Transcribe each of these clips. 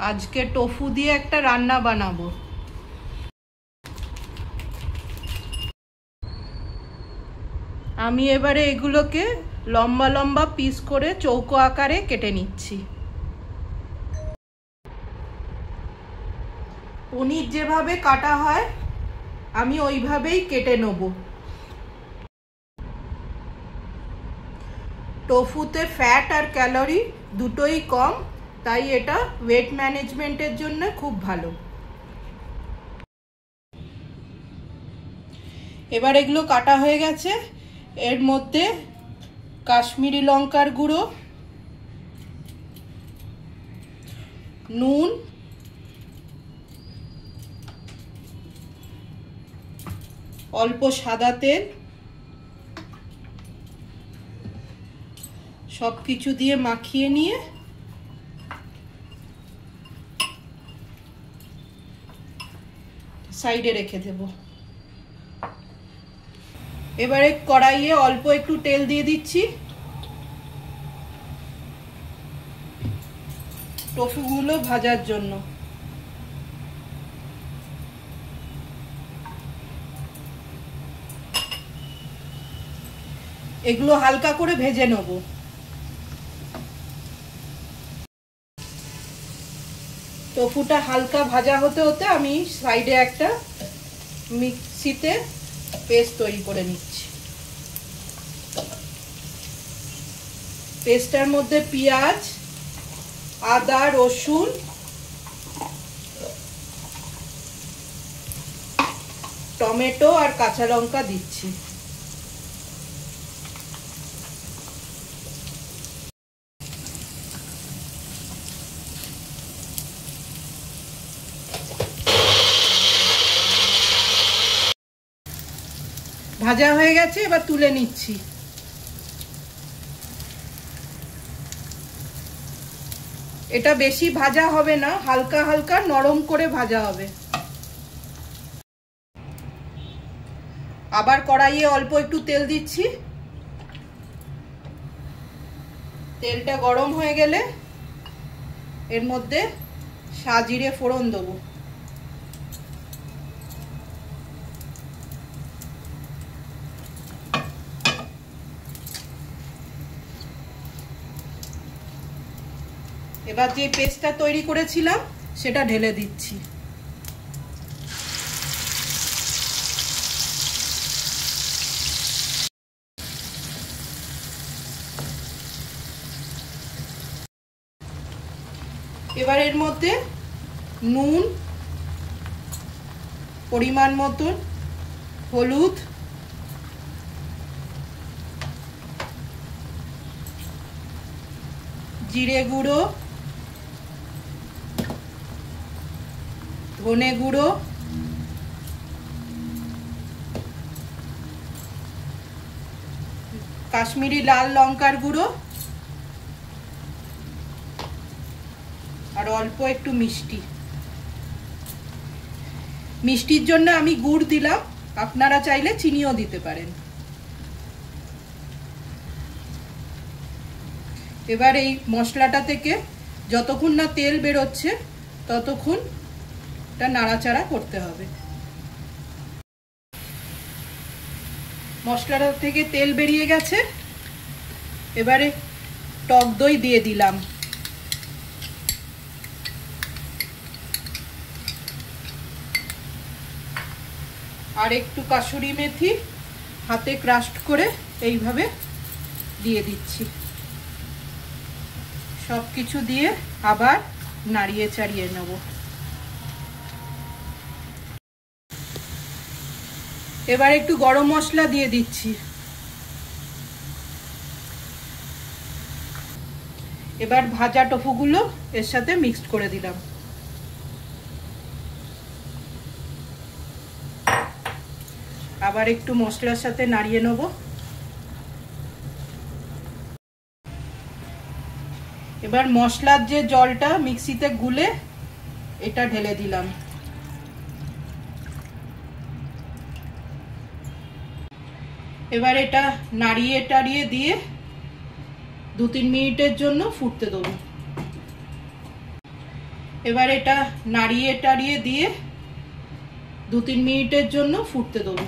আজকে টোফু দিয়ে একটা রান্না বানাবো। আমি এবারে এগুলোকে লম্বা লম্বা পিস করে চৌকো আকারে কেটে নিচ্ছি। পনির যেভাবে কাটা হয় আমি ওইভাবেই কেটে নেব। টোফুতে ফ্যাট আর ক্যালোরি দুটোই কম, তাই এটা ওয়েট ম্যানেজমেন্টের জন্য খুব ভালো। এবার এগুলো কাটা হয়ে গেছে। এর মধ্যে কাশ্মীরি লঙ্কার গুঁড়ো, নুন, অল্প সাদা তেল সব কিছু দিয়ে মাখিয়ে নিয়ে সাইডে রেখে দেব। এবারে কড়াইয়ে অল্প একটু তেল দিয়ে দিচ্ছি। টোফুগুলো ভাজার জন্য এগুলো হালকা করে ভেজে নেব। টোফুটা হালকা ভাজা হতে হতে আমি সাইডে একটা মিক্সিতে পেস্ট তৈরি করে নিচ্ছি। পেস্টটার মধ্যে পেঁয়াজ, আদা, রসুন, টমেটো আর কাঁচা লঙ্কা দিচ্ছি। ভাজা হয়ে গেছে, এবার তুলে নিচ্ছি। এটা বেশি ভাজা হবে না, হালকা হালকা নরম করে ভাজা হবে। আবার কড়াইয়ে অল্প একটু তেল দিচ্ছি। তেলটা গরম হয়ে গেলে এর মধ্যে সাজিরে ফোড়ন দেবো। এবার যে পেস্টটা তৈরি করেছিলাম সেটা ঢেলে দিচ্ছি। এবার এর মধ্যে নুন পরিমাণ মতন, হলুদ, জিরে গুঁড়ো, ধনে গুঁড়ো, কাশ্মীরি লাল লঙ্কার গুঁড়ো আর অল্প একটু মিষ্টি। মিষ্টির জন্য আমি গুড় দিলাম, আপনারা চাইলে চিনিও দিতে পারেন। এবার এই মশলাটা থেকে যতক্ষণ না তেল বেরোচ্ছে ততক্ষণ এটা নাড়াচাড়া করতে হবে। মশলাটা থেকে তেল বেরিয়ে গেছে, এবারে টক দই দিয়ে দিলাম। আর একটু কাসুরি মেথি হাতে ক্রাশ করে এইভাবে দিয়ে দিচ্ছি। সব কিছু দিয়ে আবার নাড়িয়ে চাড়িয়ে নেব। এবার একটু গরম মশলা দিয়ে দিচ্ছি। এবার ভাজা টোফুগুলো এর সাথে মিক্সড করে দিলাম। আবার একটু মশলার সাথে নাড়িয়ে নেব। এবার মশলার যে জলটা মিক্সিতে গুলে এটা ঢেলে দিলাম। এবার এটা নাড়িয়ে টাড়িয়ে দিয়ে 2-3 মিনিটের জন্য ফুটতে দেবো। এবার এটা নাড়িয়ে টাড়িয়ে দিয়ে 2-3 মিনিটের জন্য ফুটতে দেবো।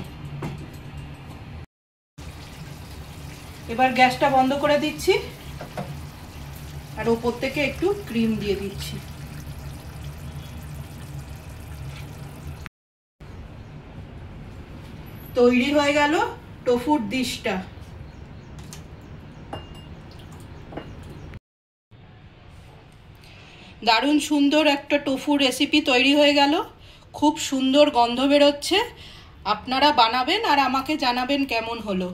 এবার গ্যাসটা বন্ধ করে দিচ্ছি আর উপর থেকে একটু ক্রিম দিয়ে দিচ্ছি। তৈরি হয়ে গেল টোফুর ডিশটা। দারুণ সুন্দর একটা টোফু রেসিপি তৈরি হয়ে গেল। খুব সুন্দর গন্ধ বেরোচ্ছে। আপনারা বানাবেন আর আমাকে জানাবেন কেমন হলো।